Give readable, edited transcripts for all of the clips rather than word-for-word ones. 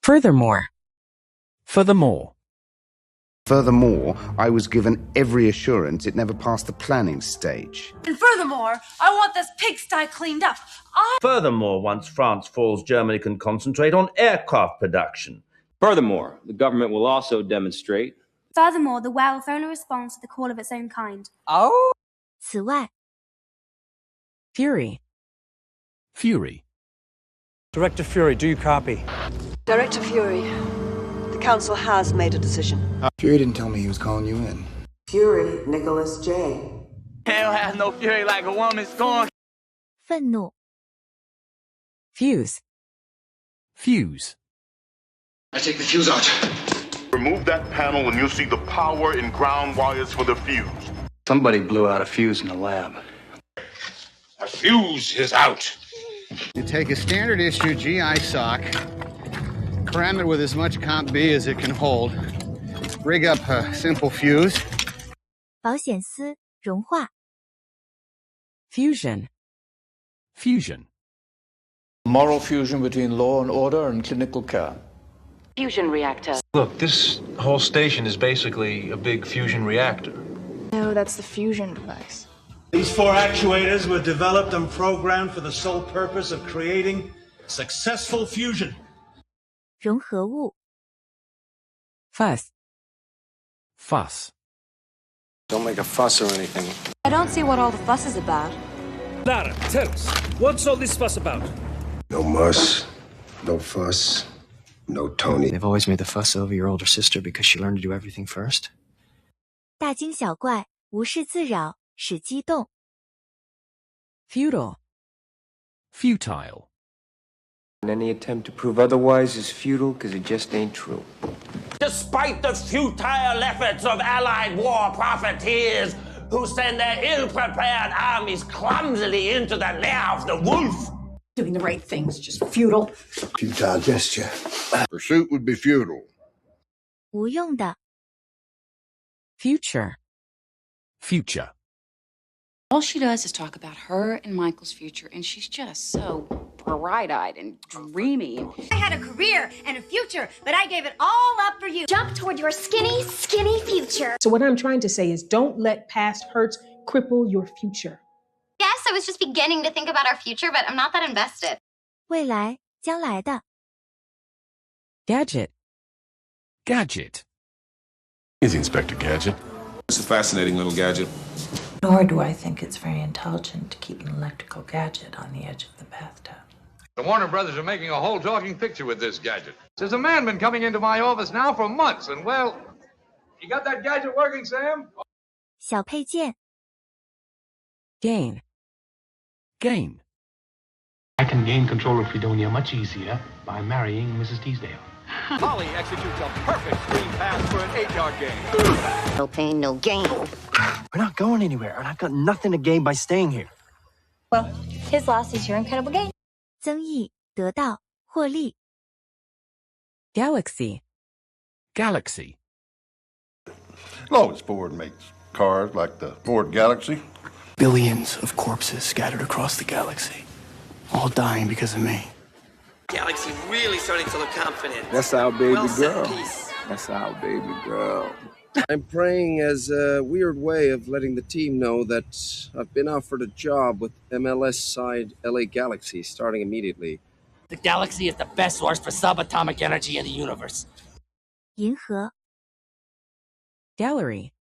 Furthermore. Furthermore. Furthermore, I was given every assurance it never passed the planning stage. And furthermore, I want this pigsty cleaned up. Furthermore, once France falls, Germany can concentrate on aircraft production. Furthermore, the government will also demonstrate. Furthermore, the whale will phone a response to the call of its own kind. Oh? 此外. Fury. Fury. Director Fury, do you copy? Director Fury, the council has made a decision. Fury didn't tell me he was calling you in. Fury, Nicholas J. Hell has no fury like a woman scorned. 愤怒. Fuse. Fuse. I take the fuse out. Remove that panel and you'll see the power in ground wires for the fuse. Somebody blew out a fuse in the lab. A fuse is out. You take a standard issue GI sock, cram it with as much comp B as it can hold, rig up a simple fuse. 保险丝融化. Fusion. Fusion. Moral fusion between law and order and clinical care. Fusion reactor. Look, this whole station is basically a big fusion reactor. No, that's the fusion device. These 4 actuators were developed and programmed for the sole purpose of creating successful fusion. 融合物. Fuss. Fuss. Don't make a fuss or anything. I don't see what all the fuss is about. Lara, tell us, what's all this fuss about? No muss, no fuss, no Tony. They've always made the fuss over your older sister because she learned to do everything first. 大惊小怪，无事自扰，使激动. Futile. Futile. And any attempt to prove otherwise is futile because it just ain't true. Despite the futile efforts of allied war profiteers who send their ill-prepared armies clumsily into the lair of the wolf. Doing the right thing is just futile. Futile gesture. Pursuit would be futile. 无用的. Future. Future. All she does is talk about her and Michael's future, and she's just so bright-eyed and dreamy. I had a career and a future, but I gave it all up for you. Jump toward your skinny, skinny future. So what I'm trying to say is don't let past hurts cripple your future. Yes, I was just beginning to think about our future, but I'm not that invested. 未来，将来的. Gadget. Gadget. Is Inspector Gadget? It's a fascinating little gadget. Nor do I think it's very intelligent to keep an electrical gadget on the edge of the bathtub. The Warner Brothers are making a whole talking picture with this gadget. There's a man been coming into my office now for months, and well, you got that gadget working, Sam? 小配件. Gain. Gain. I can gain control of Fredonia much easier by marrying Mrs. Teasdale. Holly executes a perfect screen pass for an 8-yard gain. No pain, no gain. We're not going anywhere, and I've got nothing to gain by staying here. Well, his loss is your incredible gain. 增益，得到，获利. Galaxy. Galaxy. Long as Ford makes cars like the Ford Galaxy. Billions of corpses scattered across the galaxy, all dying because of me. Galaxy really starting to look confident. That's our baby girl. Piece. That's our baby girl. I'm praying as a weird way of letting the team know that I've been offered a job with MLS side LA Galaxy starting immediately. The Galaxy is the best source for subatomic energy in the universe. 银河. Gallery.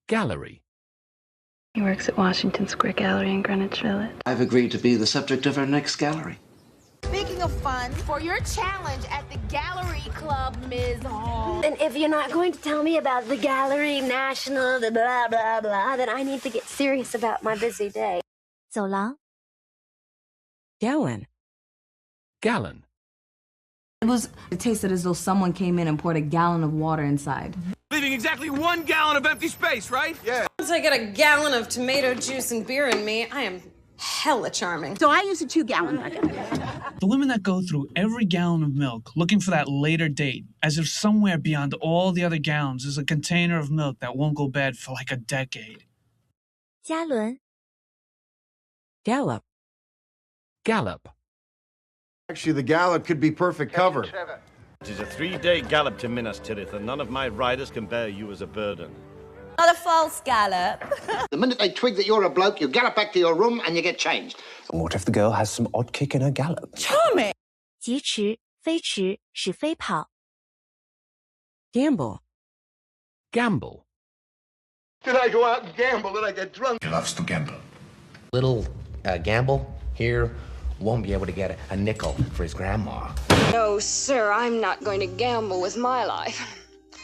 Gallery. He works at Washington Square Gallery in Greenwich Village. I've agreed to be the subject of our next gallery. Speaking of fun, for your challenge at the Gallery Club, Ms. Hall. And if you're not going to tell me about the Gallery National, the blah, blah, blah, then I need to get serious about my busy day. 走廊. Gallon. Gallon. It tasted as though someone came in and poured a gallon of water inside. Leaving exactly 1 gallon of empty space, right? Yeah. Once I get a gallon of tomato juice and beer in me, I am hella charming. So I use a 2-gallon bucket. The women that go through every gallon of milk looking for that later date, as if somewhere beyond all the other gallons is a container of milk that won't go bad for like a decade. 加仑. Gallop. Gallop. Actually, the Gallop could be perfect cover. It is a 3-day gallop to Minas Tirith, and none of my riders can bear you as a burden. Not a false gallop. The minute they twig that you're a bloke, you gallop back to your room and you get changed. And what if the girl has some odd kick in her gallop? Charming. 疾驰、飞驰是飞跑。Gamble. Gamble. Did I go out and gamble? Did I get drunk? He loves to gamble. Little gamble here won't be able to get a nickel for his grandma. No, sir, I'm not going to gamble with my life.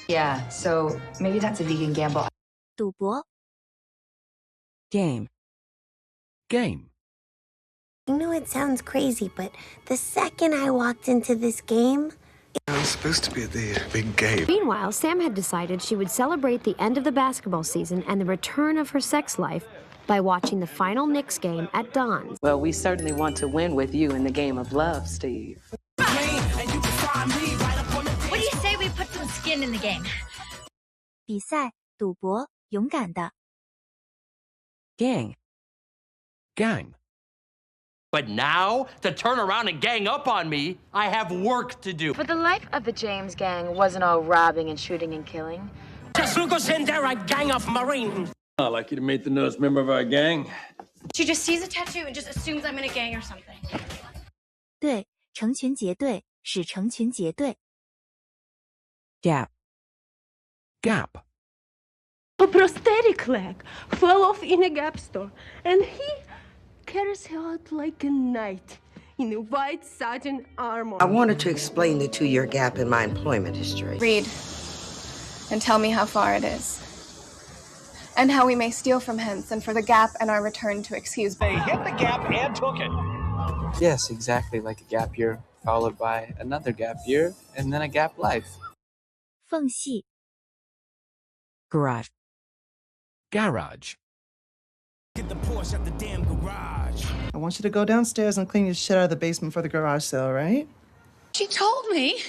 Yeah, so maybe that's a vegan gamble. 赌博。Game. Game. You know, it sounds crazy, but the second I walked into this game... I was supposed to be at the big game. Meanwhile, Sam had decided she would celebrate the end of the basketball season and the return of her sex life by watching the final Knicks game at dawn. Well, we certainly want to win with you in the game of love, Steve. What do you say we put some skin in the game? 比赛、赌博、勇敢的。Gang. Gang. But now, to turn around and gang up on me, I have work to do. But the life of the James gang wasn't all robbing and shooting and killing. Just in there, a gang of Marines. I'd like you to meet the newest member of our gang. She just sees a tattoo and just assumes I'm in a gang or something. 对，成群结队是成群结队。Gap. Gap. A prosthetic leg fell off in a Gap store, and he carries her out like a knight in a white satin armor. I wanted to explain the 2-year gap in my employment history. Read and tell me how far it is, and how we may steal from hence, and for the gap and our return to excuse. They hit the gap and took it. Yes, exactly like a gap year, followed by another gap year, and then a gap life. 缝隙。Garage. Garage. Get the Porsche at the damn garage. I want you to go downstairs and clean your shit out of the basement for the garage sale, right? She told me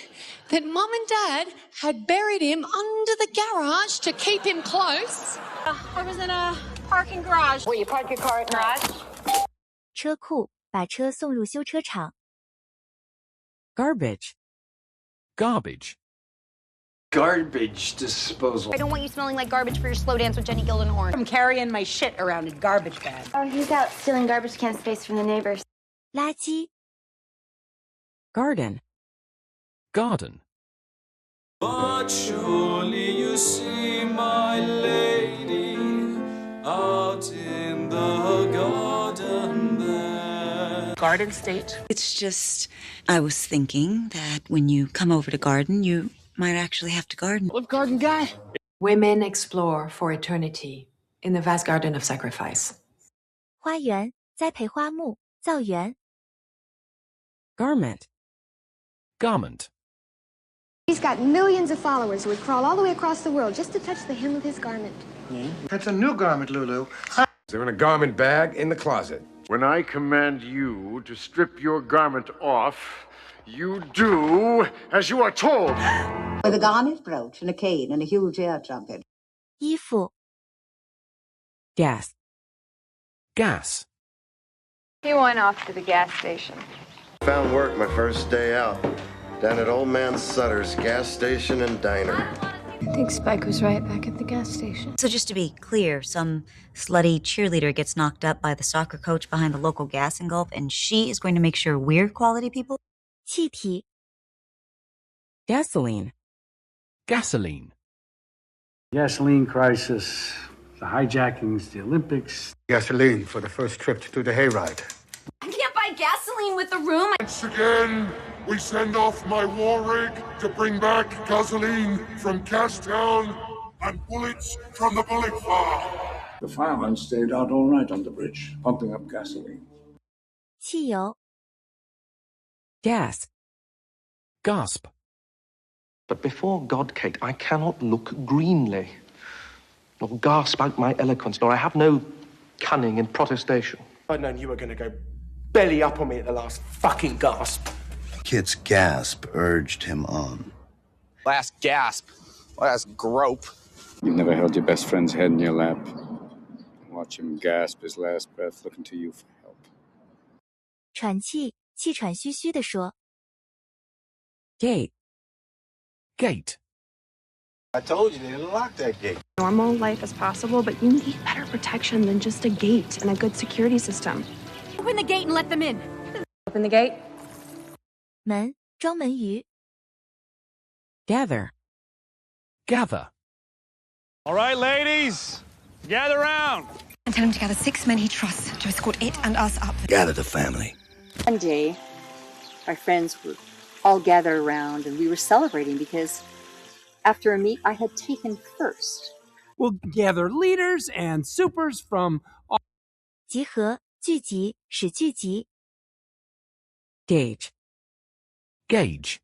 that Mum and Dad had buried him under the garage to keep him close. I was in a parking garage. Where you park your car at night? 车库，把车送入修车厂。Garbage. Garbage. Garbage disposal. I don't want you smelling like garbage for your slow dance with Jenny Gildenhorn. I'm carrying my shit around in garbage bag. Oh, he's out stealing garbage can space from the neighbors. 垃圾。Garden. Garden. But surely you see my lady out in the garden there. Garden State. It's just, I was thinking that when you come over to garden, you might actually have to garden. What garden guy? Women explore for eternity in the vast garden of sacrifice. 花园，栽培花木，造园。Garment. Garment. He's got millions of followers who would crawl all the way across the world just to touch the hem of his garment. That's a new garment, Lulu. They're in a garment bag in the closet. When I command you to strip your garment off, you do as you are told. With a garnet brooch and a cane and a huge air trumpet. 衣服。Gas. Gas. He went off to the gas station. Found work my first day out. Down at Old Man Sutter's gas station and diner. I think Spike was right back at the gas station. So just to be clear, some slutty cheerleader gets knocked up by the soccer coach behind the local gas and gulp, and she is going to make sure we're quality people? 气体。Gasoline. Gasoline. Gasoline crisis, the hijackings, the Olympics. Gasoline for the first trip to the hayride. I can't buy gasoline with the room. Once again, we send off my war rig to bring back gasoline from Castown and bullets from the bullet farm. The firemen stayed out all night on the bridge, pumping up gasoline. 汽油。Gas. Gasp. But before God, Kate, I cannot look greenly, nor gasp out my eloquence, nor I have no cunning in protestation. I'd known you were going to go belly up on me at the last fucking gasp. Kit's gasp urged him on. Last gasp. Last grope. You've never held your best friend's head in your lap. Watch him gasp his last breath, looking to you for help. 喘气，气喘吁吁地说。 Gate. Gate. I told you they didn't lock that gate. Normal life is possible, but you need better protection than just a gate and a good security system. Open the gate and let them in. Open the gate. 门，装门鱼。 Gather. Gather. All right, ladies, gather round. And tell him to gather 6 men he trusts to escort it and us up. Gather the family. One day, our friends would all gather around and we were celebrating because after a meet I had taken first. We'll gather leaders and supers from all... 集合，聚集，使聚集。 Gauge. Gauge.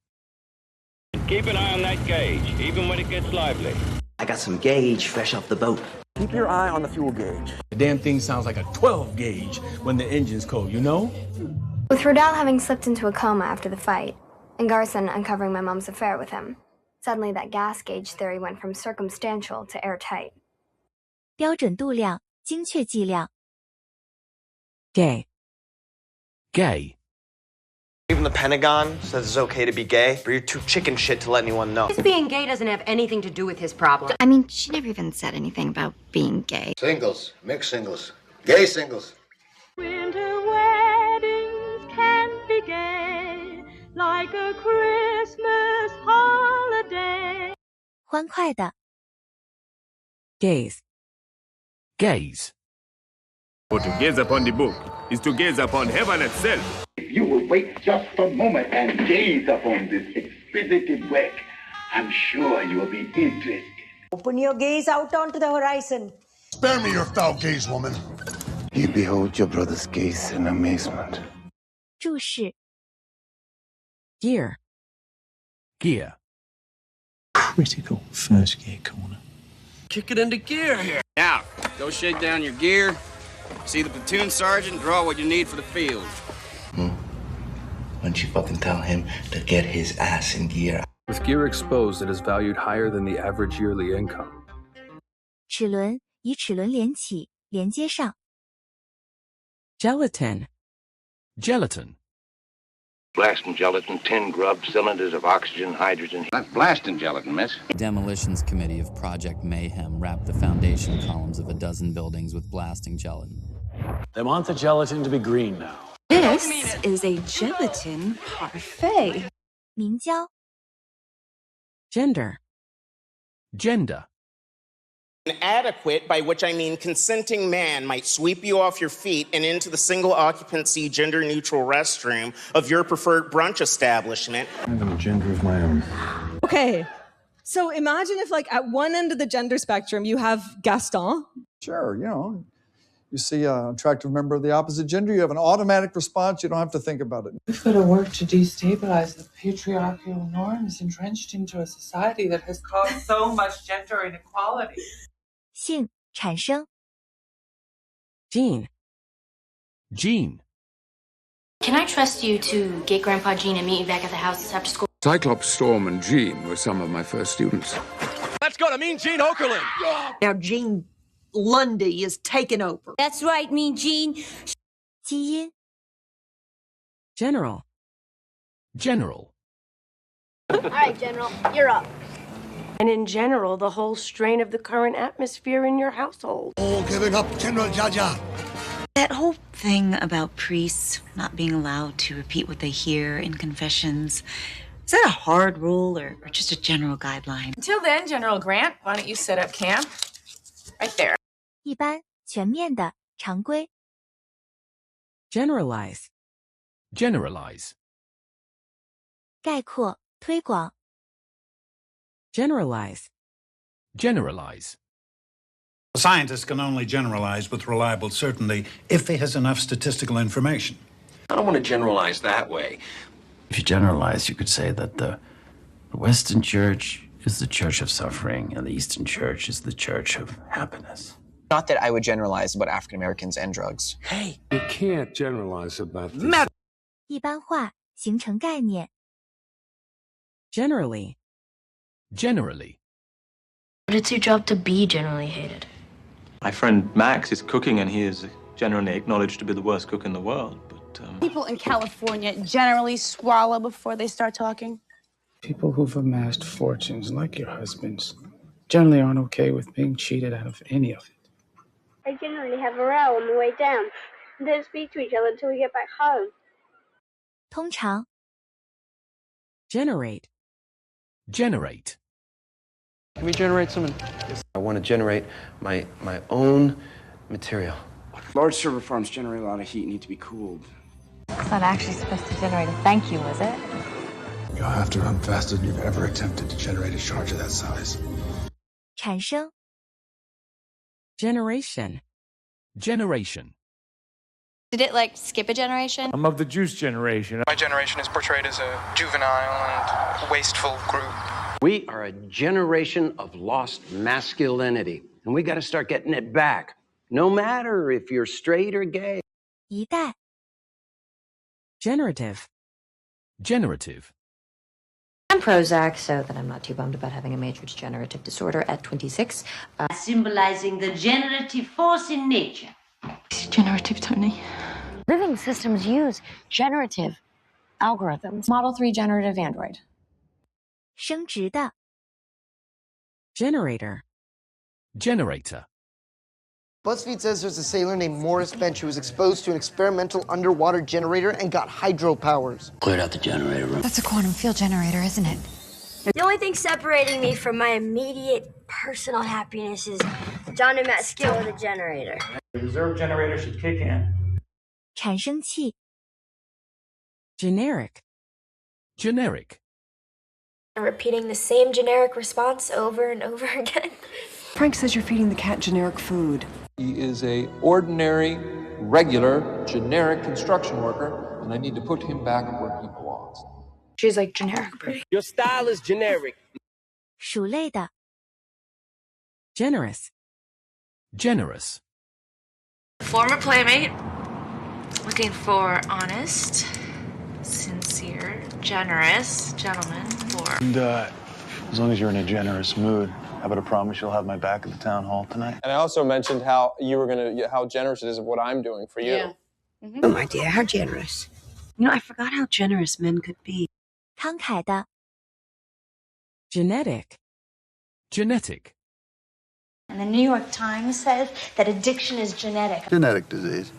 Keep an eye on that gauge, even when it gets lively. I got some gauge fresh off the boat. Keep your eye on the fuel gauge. The damn thing sounds like a 12 gauge when the engine's cold, you know? With Rodell having slipped into a coma after the fight, and Garson uncovering my mom's affair with him, suddenly that gas gauge theory went from circumstantial to airtight. 标准度量，精确计量。 Gay. Gay. Even the Pentagon says it's okay to be gay, but you're too chicken shit to let anyone know. His being gay doesn't have anything to do with his problem. I mean, she never even said anything about being gay. Singles, mixed singles, gay singles. Winter weddings can be gay, like a Christmas holiday. 欢快的。 Gaze. Gaze. For to gaze upon the book is to gaze upon heaven itself. If you will wait just a moment and gaze upon this exquisite work, I'm sure you will be interested. Open your gaze out onto the horizon. Spare me your foul gaze, woman. You behold your brother's gaze in amazement. 注视。 Gear. Gear. Critical first gear corner. Kick it into gear here. Now, go shake down your gear. See the platoon sergeant, draw what you need for the field. Why don't you fucking tell him to get his ass in gear? With gear exposed, it is valued higher than the average yearly income. 齿轮，以齿轮连起，连接上。 Gelatin. Gelatin. Blasting gelatin, tin grub, cylinders of oxygen, hydrogen. That's blasting gelatin, miss. Demolitions committee of Project Mayhem wrapped the foundation columns of a dozen buildings with blasting gelatin. They want the gelatin to be green now. This is a gelatin parfait. 明胶。 Gender. Gender. Inadequate, by which I mean consenting man, might sweep you off your feet and into the single occupancy gender neutral restroom of your preferred brunch establishment. I have a gender of my own. Okay, so imagine if like at one end of the gender spectrum you have Gaston. Sure, you know, you see an attractive member of the opposite gender, you have an automatic response, you don't have to think about it. We've got to work to destabilize the patriarchal norms entrenched into a society that has caused so much gender inequality. 性，产生。 Gene. Gene. Can I trust you to get Grandpa Gene and meet you back at the house after school? Cyclops, Storm, and Jean were some of my first students. Let's go to Mean Gene Okerlund. Now Gene Lundy is taking over. That's right, Mean Gene. 基因。 General. General. All right, General, you're up. And in general, the whole strain of the current atmosphere in your household. All giving up General Jaja. That whole thing about priests not being allowed to repeat what they hear in confessions, is that a hard rule or just a general guideline? Until then, General Grant, why don't you set up camp? Right there. 一般，全面的，常规。 Generalize. Generalize. 概括，推广。 Generalize. Generalize. A scientist can only generalize with reliable certainty if he has enough statistical information. I don't want to generalize that way. If you generalize, you could say that the Western Church is the church of suffering and the Eastern Church is the church of happiness. Not that I would generalize about African Americans and drugs. Hey, you can't generalize about this. 一般化，形成概念。 Generally. Generally. But it's your job to be generally hated. My friend Max is cooking, and he is generally acknowledged to be the worst cook in the world. But People in California generally swallow before they start talking. People who've amassed fortunes like your husband's generally aren't okay with being cheated out of any of it. I generally have a row on the way down, and don't speak to each other until we get back home. 通常 Generate. Generate. Can we generate some? I want to generate my own material. Large server farms generate a lot of heat and need to be cooled. It's not actually supposed to generate a thank you, is it? You'll have to run faster than you've ever attempted to generate a charge of that size. 产生 Generation. Generation. Did it, like, skip a generation? I'm of the juice generation. My generation is portrayed as a juvenile and wasteful group. We are a generation of lost masculinity, and we got to start getting it back, no matter if you're straight or gay. 一代 Generative. Generative. I'm Prozac, so that I'm not too bummed about having a major degenerative disorder at 26. Symbolizing the generative force in nature. Generative, Tony. Living systems use generative algorithms. Model 3 generative Android. 生殖的 Generator. Generator. BuzzFeed says there's a sailor named Morris Bench who was exposed to an experimental underwater generator and got hydropowers. Cleared out the generator room. That's a quantum field generator, isn't it? The only thing separating me from my immediate personal happiness is John and Matt's skill with a generator. The reserve generator should kick in. 产生器 Generic. Generic. Repeating the same generic response over and over again. Frank says you're feeding the cat generic food. He is a ordinary, regular, generic construction worker, and I need to put him back where he belongs. She's like generic pretty. Your style is generic. 鼠类的 Generous. Generous. Former playmate. Looking for honest, sincere, generous gentleman for... And, as long as you're in a generous mood, how about a promise you'll have my back at the town hall tonight? And I also mentioned how generous it is of what I'm doing for you. Yeah. Oh, my dear, how generous. You know, I forgot how generous men could be. 慷慨的 Genetic. Genetic. And the New York Times says that addiction is genetic. Genetic disease.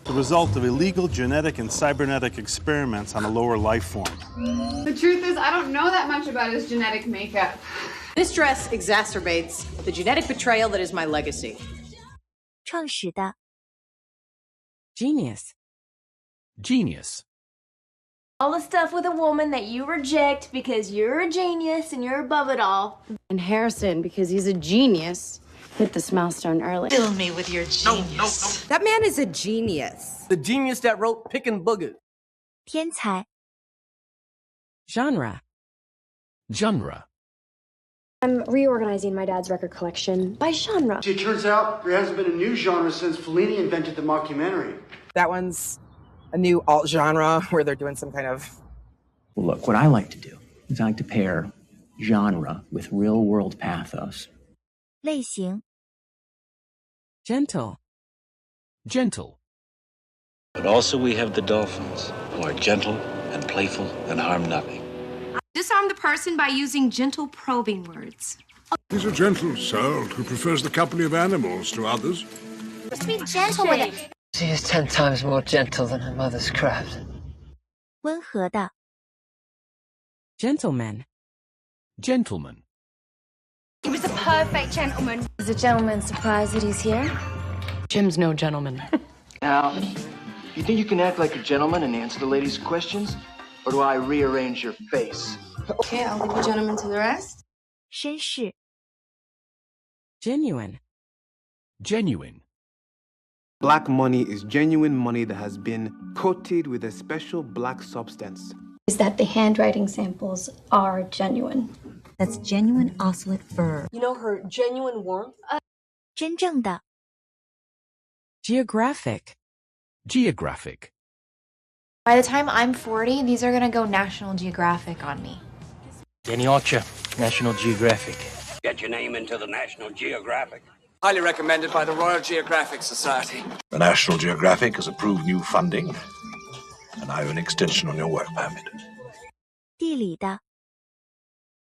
The result of illegal genetic and cybernetic experiments on a lower life form. The truth is, I don't know that much about his genetic makeup. This dress exacerbates the genetic betrayal that is my legacy. 创始的 Genius. Genius. All the stuff with a woman that you reject because you're a genius and you're above it all. And Harrison, because he's a genius, hit this milestone early. Fill me with your genius. That man is a genius. The genius that wrote Pickin' Boogers. 天才 Genre. Genre. I'm reorganizing my dad's record collection by genre. It turns out there hasn't been a new genre since Fellini invented the mockumentary. That one's a new alt genre where they're doing some kind of... Well, look, what I like to do is I like to pair genre with real-world pathos. 类型 Gentle. Gentle. But also we have the dolphins, who are gentle and playful and harm nothing. Disarm the person by using gentle probing words. He's a gentle soul who prefers the company of animals to others. Just be gentle with it. She is 10 times more gentle than her mother's craft. 温和的 Gentleman. Gentleman. He was a perfect gentleman. Is the gentleman surprised that he's here? Jim's no gentleman. Now, you think you can act like a gentleman and answer the ladies' questions? Or do I rearrange your face? Okay, I'll leave the gentleman to the rest. 绅士 Genuine. Genuine. Black money is genuine money that has been coated with a special black substance. Is that the handwriting samples are genuine. That's genuine ocelot fur. You know her genuine warmth? 真正的 Geographic. Geographic. By the time I'm 40, these are gonna go National Geographic on me. Danny Archer, National Geographic. Get your name into the National Geographic. Highly recommended by the Royal Geographic Society. The National Geographic has approved new funding, and I have an extension on your work permit. 地理的